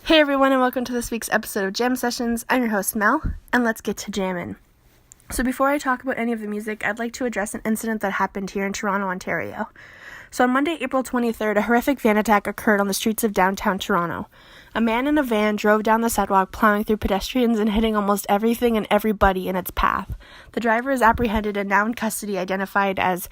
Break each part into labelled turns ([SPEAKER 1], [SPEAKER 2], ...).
[SPEAKER 1] Hey everyone, and welcome to this week's episode of Jam Sessions. I'm your host Mel, and let's get to jamming. So before I talk about any of the music, I'd like to address an incident that happened here in Toronto, Ontario. So on Monday, April 23rd, a horrific van attack occurred on the streets of downtown Toronto. A man in a van drove down the sidewalk, plowing through pedestrians and hitting almost everything and everybody in its path. The driver is apprehended and now in custody, identified as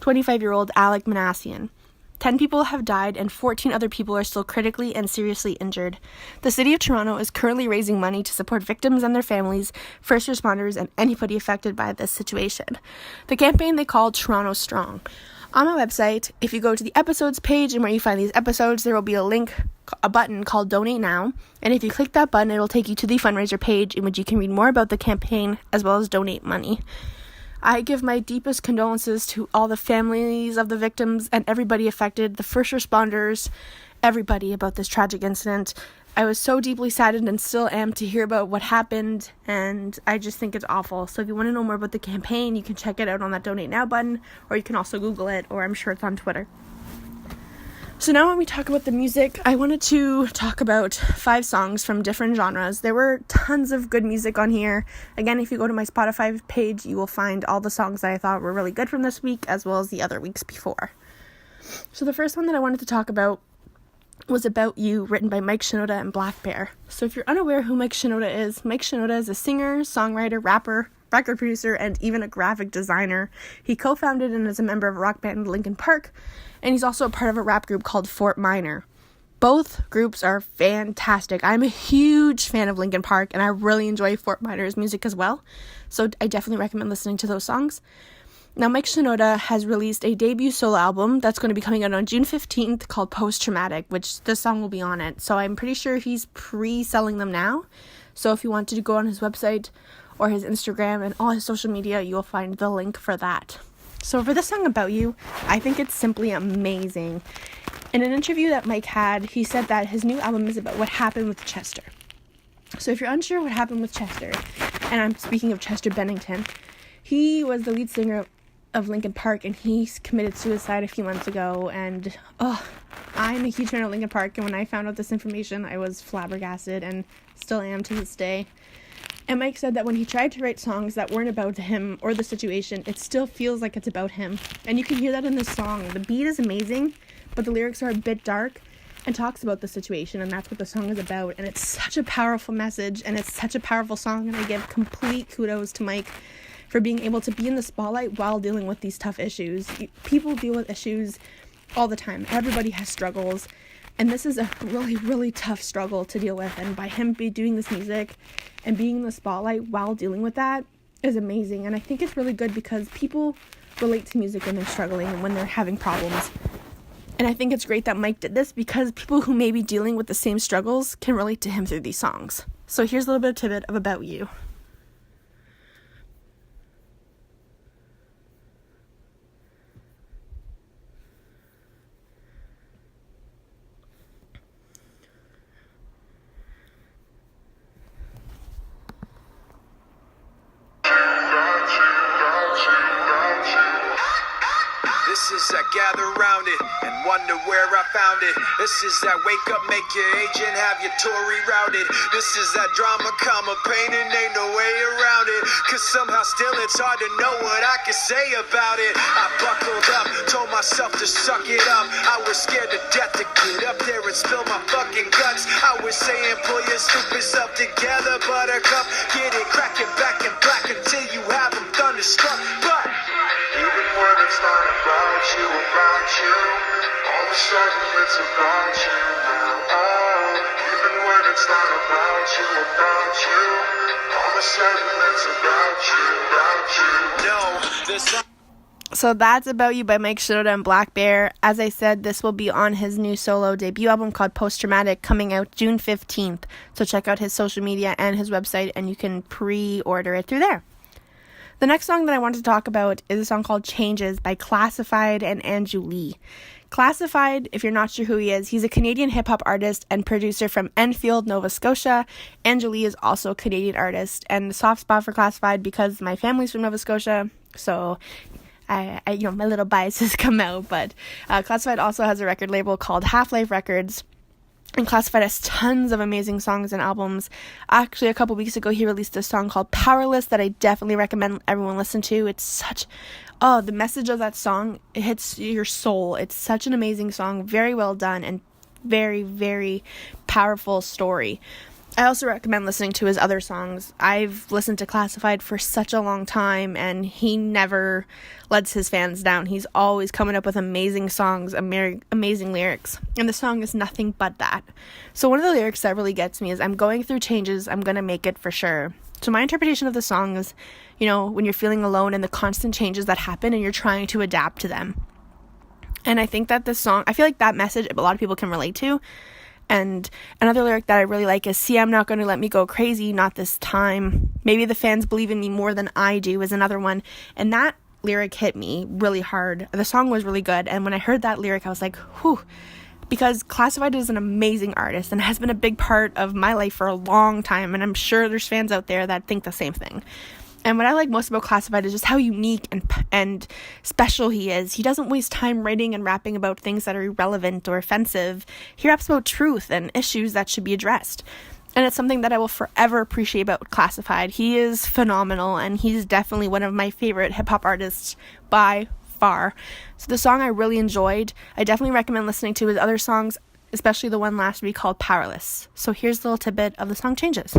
[SPEAKER 1] 25-year-old Alec Manassian. 10 people have died and 14 other people are still critically and seriously injured. The City of Toronto is currently raising money to support victims and their families, first responders, and anybody affected by this situation. The campaign they call Toronto Strong. On my website, if you go to the episodes page and where you find these episodes, there will be a button called Donate Now, and if you click that button, it will take you to the fundraiser page in which you can read more about the campaign as well as donate money. I give my deepest condolences to all the families of the victims and everybody affected, the first responders, everybody about this tragic incident. I was so deeply saddened and still am to hear about what happened, and I just think it's awful. So if you want to know more about the campaign, you can check it out on that Donate Now button, or you can also Google it, or I'm sure it's on Twitter. So now when we talk about the music, I wanted to talk about 5 songs from different genres. There were tons of good music on here. Again, if you go to my Spotify page, you will find all the songs that I thought were really good from this week, as well as the other weeks before. So the first one that I wanted to talk about was About You, written by Mike Shinoda and Blackbear. So if you're unaware who Mike Shinoda is a singer, songwriter, rapper, record producer, and even a graphic designer. He co-founded and is a member of rock band Linkin Park, and he's also a part of a rap group called Fort Minor. Both groups are fantastic. I'm a huge fan of Linkin Park, and I really enjoy Fort Minor's music as well, so I definitely recommend listening to those songs. Now, Mike Shinoda has released a debut solo album that's going to be coming out on June 15th called Post Traumatic, which this song will be on it, so I'm pretty sure he's pre-selling them now, so if you want to go on his website or his Instagram and all his social media, you'll find the link for that. So for this song About You, I think it's simply amazing. In an interview that Mike had, he said that his new album is about what happened with Chester. So if you're unsure what happened with Chester, and I'm speaking of Chester Bennington, he was the lead singer of Linkin Park, and he committed suicide a few months ago, and I'm a huge fan of Linkin Park, and when I found out this information, I was flabbergasted, and still am to this day. And Mike said that when he tried to write songs that weren't about him or the situation, it still feels like it's about him. And you can hear that in this song. The beat is amazing, but the lyrics are a bit dark and talks about the situation, and that's what the song is about. And it's such a powerful message, and it's such a powerful song, and I give complete kudos to Mike for being able to be in the spotlight while dealing with these tough issues. People deal with issues all the time. Everybody has struggles, and this is a really, really tough struggle to deal with. And by him doing this music and being in the spotlight while dealing with that is amazing. And I think it's really good because people relate to music when they're struggling and when they're having problems. And I think it's great that Mike did this because people who may be dealing with the same struggles can relate to him through these songs. So here's a little bit of tidbit of About You.
[SPEAKER 2] This is that gather round it and wonder where I found it. This is that wake up, make your agent have your Tory routed. This is that drama, comma, pain, and ain't no way around it. Cause somehow still it's hard to know what I can say about it. I buckled up, told myself to suck it up. I was scared to death to get up there and spill my fucking guts. I was saying pull your stupid self together, buttercup. Get it cracking back in black until you have them thunderstruck. But even when it's not about you, all of a sudden it's about you now. Oh, even when it's not about you, all of a sudden it's about you. No, this.
[SPEAKER 1] So that's About You by Mike Shinoda and Blackbear. As I said, this will be on his new solo debut album called Post Traumatic, coming out June 15th. So check out his social media and his website, and you can pre-order it through there. The next song that I want to talk about is a song called Changes by Classified and Anjulie. Classified, if you're not sure who he is, he's a Canadian hip-hop artist and producer from Enfield, Nova Scotia. Anjulie is also a Canadian artist, and a soft spot for Classified because my family's from Nova Scotia, so I my little biases come out, but Classified also has a record label called Half-Life Records, And Classified has tons of amazing songs and albums. Actually, a couple weeks ago, he released a song called Powerless that I definitely recommend everyone listen to. It's such... Oh, the message of that song, it hits your soul. It's such an amazing song, very well done, and very, very powerful story. I also recommend listening to his other songs. I've listened to Classified for such a long time, and he never lets his fans down. He's always coming up with amazing songs, amazing lyrics, and the song is nothing but that. So one of the lyrics that really gets me is, I'm going through changes, I'm gonna make it for sure. So my interpretation of the song is, when you're feeling alone and the constant changes that happen and you're trying to adapt to them. And I think that this song, I feel like that message a lot of people can relate to. And another lyric that I really like is, see, I'm not going to let me go crazy, not this time. Maybe the fans believe in me more than I do is another one. And that lyric hit me really hard. The song was really good. And when I heard that lyric, I was like, whew. Because Classified is an amazing artist and has been a big part of my life for a long time. And I'm sure there's fans out there that think the same thing. And what I like most about Classified is just how unique and special he is. He doesn't waste time writing and rapping about things that are irrelevant or offensive. He raps about truth and issues that should be addressed. And it's something that I will forever appreciate about Classified. He is phenomenal, and he's definitely one of my favorite hip-hop artists by far. So the song I really enjoyed. I definitely recommend listening to his other songs, especially the one last week called Powerless. So here's a little tidbit of the song Changes.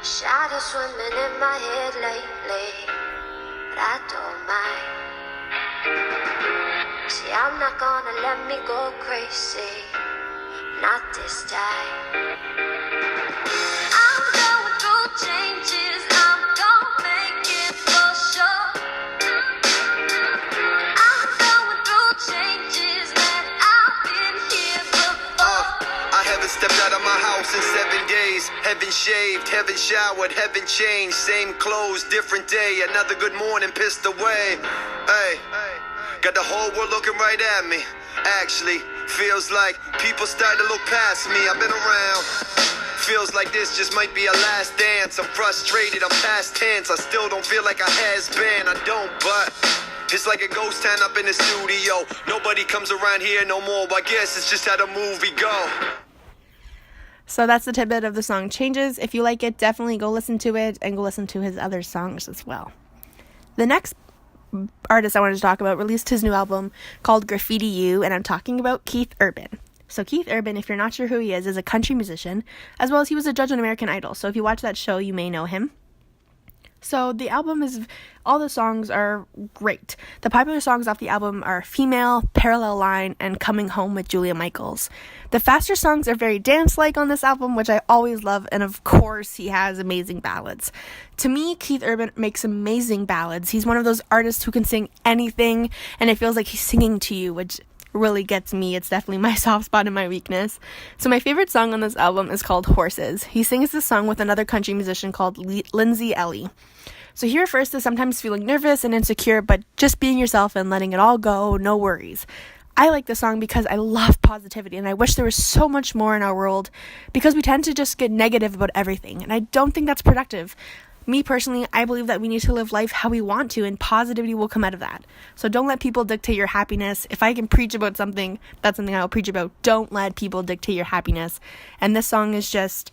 [SPEAKER 3] Shadows swimming in my head lately, but I don't mind. See, I'm not gonna let me go crazy, not this time. I'm going through changes, I'm gonna make it for sure. I'm going through changes, man, I've been here before.
[SPEAKER 2] I haven't stepped out of my house in 7 days. Heaven shaved, heaven showered, heaven changed. Same clothes, different day. Another good morning pissed away. Hey, got the whole world looking right at me. Actually, feels like people start to look past me. I've been around. Feels like this just might be a last dance. I'm frustrated, I'm past tense. I still don't feel like I has been. I don't, but it's like a ghost town up in the studio. Nobody comes around here no more. I guess it's just how the movie go.
[SPEAKER 1] So that's the tidbit of the song Changes. If you like it, definitely go listen to it and go listen to his other songs as well. The next artist I wanted to talk about released his new album called Grafitti You, and I'm talking about Keith Urban. So Keith Urban, if you're not sure who he is a country musician, as well as he was a judge on American Idol. So if you watch that show, you may know him. So the album is, all the songs are great. The popular songs off the album are Female, Parallel Line, and Coming Home with Julia Michaels. The faster songs are very dance-like on this album, which I always love, and of course he has amazing ballads. To me, Keith Urban makes amazing ballads. He's one of those artists who can sing anything, and it feels like he's singing to you, which really gets me. It's definitely my soft spot and my weakness. So my favorite song on this album is called Horses. He sings this song with another country musician called Lindsay Ellie. So he refers to sometimes feeling nervous and insecure, but just being yourself and letting it all go, no worries. I like the song because I love positivity, and I wish there was so much more in our world, because we tend to just get negative about everything, and I don't think that's productive. Me personally, I believe that we need to live life how we want to, and positivity will come out of that. So don't let people dictate your happiness. If I can preach about something, that's something I will preach about. Don't let people dictate your happiness. And this song is just,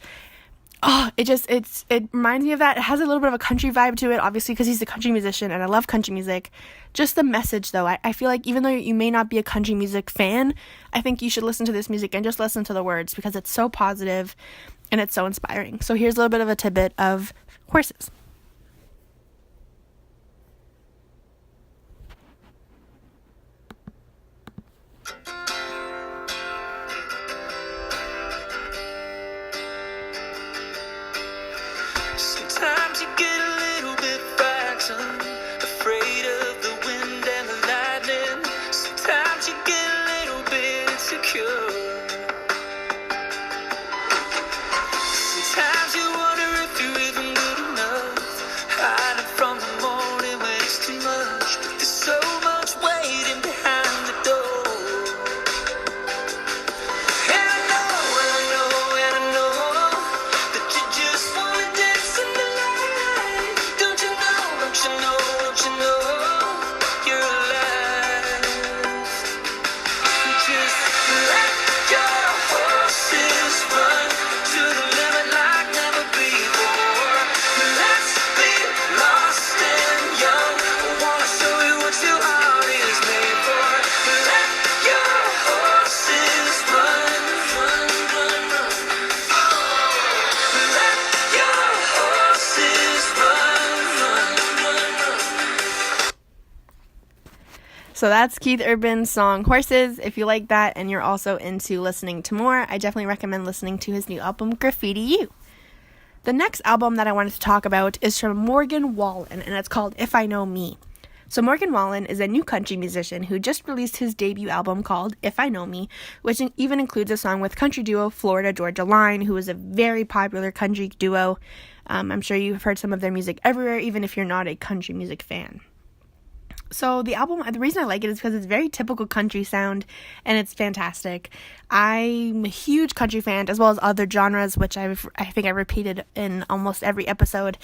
[SPEAKER 1] it reminds me of that. It has a little bit of a country vibe to it, obviously, because he's a country musician, and I love country music. Just the message, though, I feel like even though you may not be a country music fan, I think you should listen to this music and just listen to the words, because it's so positive and it's so inspiring. So here's a little bit of a tidbit of Horses.
[SPEAKER 2] Sometimes you get a little bit frightened, afraid of the wind and the lightning. Sometimes you get a little bit insecure. Sometimes you wonder if you're even good enough. don't you know you're alive? Just let your horses run to the limit like never before. Let's be lost and young. I wanna show you what your heart is made for. Let your horses run, run, run, run. Let your horses run, run, run, run.
[SPEAKER 1] So that's Keith Urban's song Horses. If you like that and you're also into listening to more, I definitely recommend listening to his new album, Graffiti You. The next album that I wanted to talk about is from Morgan Wallen, and it's called If I Know Me. So Morgan Wallen is a new country musician who just released his debut album called If I Know Me, which even includes a song with country duo Florida Georgia Line, who is a very popular country duo. I'm sure you've heard some of their music everywhere, even if you're not a country music fan. So the album, the reason I like it is because it's very typical country sound, and it's fantastic. I'm a huge country fan, as well as other genres, which I think I repeated in almost every episode.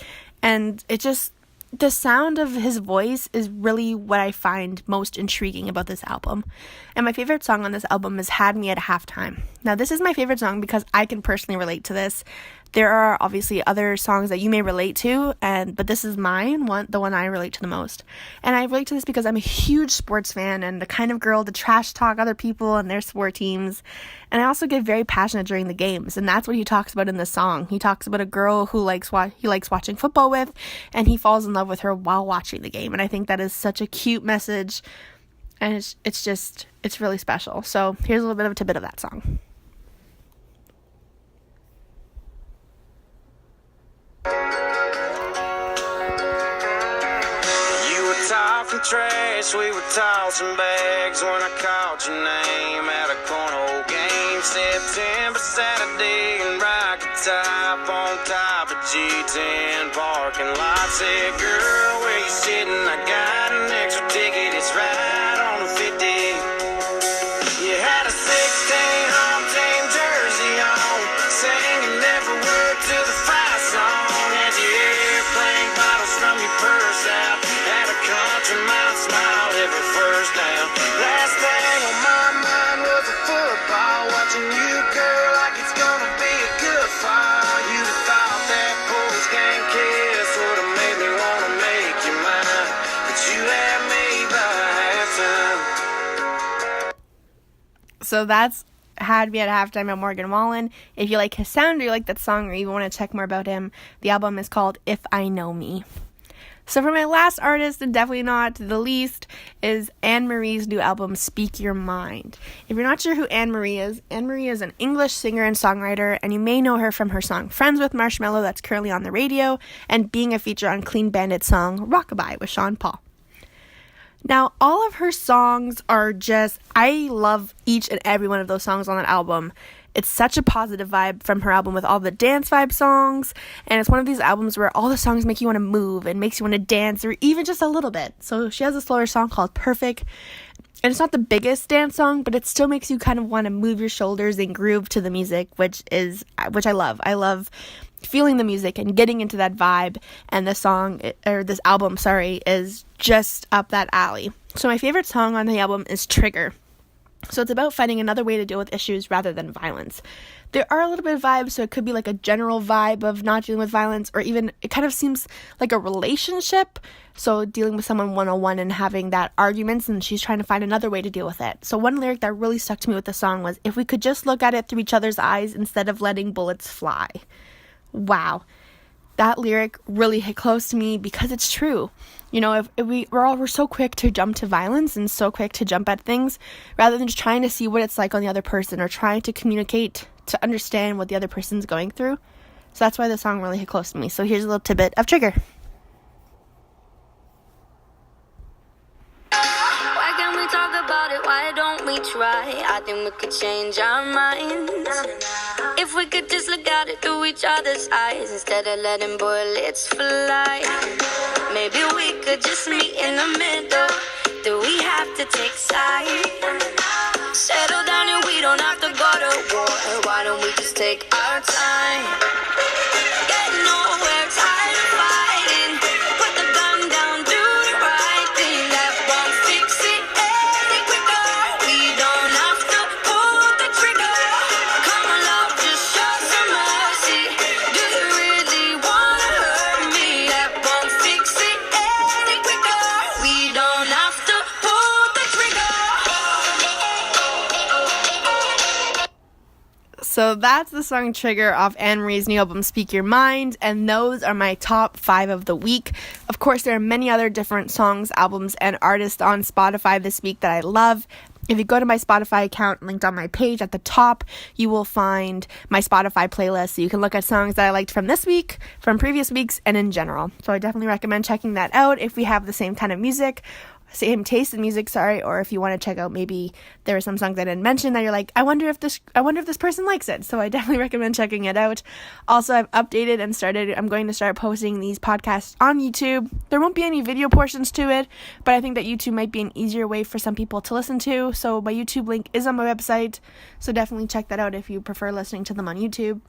[SPEAKER 1] And the sound of his voice is really what I find most intriguing about this album. And my favorite song on this album is Had Me at Halftime. Now, this is my favorite song because I can personally relate to this. There are obviously other songs that you may relate to, but this is the one I relate to the most. And I relate to this because I'm a huge sports fan and the kind of girl to trash talk other people and their sport teams. And I also get very passionate during the games, and that's what he talks about in this song. He talks about a girl who he likes watching football with, and he falls in love with her while watching the game. And I think that is such a cute message, and it's really special. So here's a little bit of a tidbit of that song.
[SPEAKER 2] Talking trash, we were tossing bags when I called your name at a cornhole game. September, Saturday, and Rocket Top on top of G10 parking lot. Said, girl, where you sitting? I got an extra ticket, it's right on the 50. You had a 16 home team jersey on, singing every word to the fight song. Had your airplane bottles from your purse out. Country mouth smiled every first down. Last thing on my mind was a football. Watching you, girl, like it's gonna be a good fall. You'd have thought that post-game kiss would have made me wanna make you mine, but you had me by halftime.
[SPEAKER 1] So that's Had Me at Halftime by Morgan Wallen. If you like his sound or you like that song or even want to check more about him, the album is called If I Know Me. So for my last artist, and definitely not the least, is Anne Marie's new album, Speak Your Mind. If you're not sure who Anne Marie is an English singer and songwriter, and you may know her from her song Friends with Marshmello that's currently on the radio, and being a feature on Clean Bandit's song Rockabye with Sean Paul. Now, all of her songs are I love each and every one of those songs on that album. It's such a positive vibe from her album with all the dance vibe songs, and it's one of these albums where all the songs make you want to move and makes you want to dance, or even just a little bit. So she has a slower song called Perfect, and it's not the biggest dance song, but it still makes you kind of want to move your shoulders and groove to the music, which I love. I love feeling the music and getting into that vibe, and this album, is just up that alley. So my favorite song on the album is Trigger. So it's about finding another way to deal with issues rather than violence. There are a little bit of vibes, so it could be like a general vibe of not dealing with violence, or even it kind of seems like a relationship. So dealing with someone one-on-one and having that arguments, and she's trying to find another way to deal with it. So one lyric that really stuck to me with the song was, if we could just look at it through each other's eyes instead of letting bullets fly. Wow. That lyric really hit close to me because it's true. You know, if we're so quick to jump to violence and so quick to jump at things rather than just trying to see what it's like on the other person or trying to communicate to understand what the other person's going through. So that's why the song really hit close to me. So here's a little tidbit of Trigger.
[SPEAKER 3] Why can't we talk about it? Why don't we try? I think we could change our minds. If we could just look at it through each other's eyes instead of letting bullets fly. Maybe we could just meet in the middle. Do we have to take sides? Settle down and we don't have to go to war. Why don't we just take our time? Get nowhere, tired of fighting. Put the gun down, do the right
[SPEAKER 1] So that's the song Trigger off Anne Marie's new album Speak Your Mind, and those are my top 5 of the week. Of course, there are many other different songs, albums, and artists on Spotify this week that I love. If you go to my Spotify account linked on my page at the top, you will find my Spotify playlist, so you can look at songs that I liked from this week, from previous weeks, and in general. So I definitely recommend checking that out if we have the same kind of music, same taste in music, or if you want to check out, maybe there are some songs I didn't mention that you're like, I wonder if this person likes it. So I definitely recommend checking it out. Also, I've updated and I'm going to start posting these podcasts on YouTube. There won't be any video portions to it, but I think that YouTube might be an easier way for some people to listen to. So my YouTube link is on my website. So definitely check that out if you prefer listening to them on YouTube.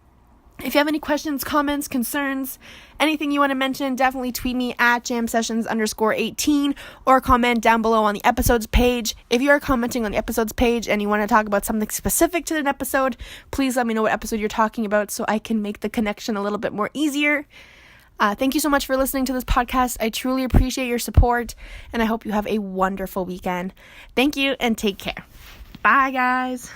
[SPEAKER 1] If you have any questions, comments, concerns, anything you want to mention, definitely tweet me at jamsessions_18 or comment down below on the episodes page. If you are commenting on the episodes page and you want to talk about something specific to an episode, please let me know what episode you're talking about so I can make the connection a little bit more easier. Thank you so much for listening to this podcast. I truly appreciate your support, and I hope you have a wonderful weekend. Thank you, and take care. Bye, guys.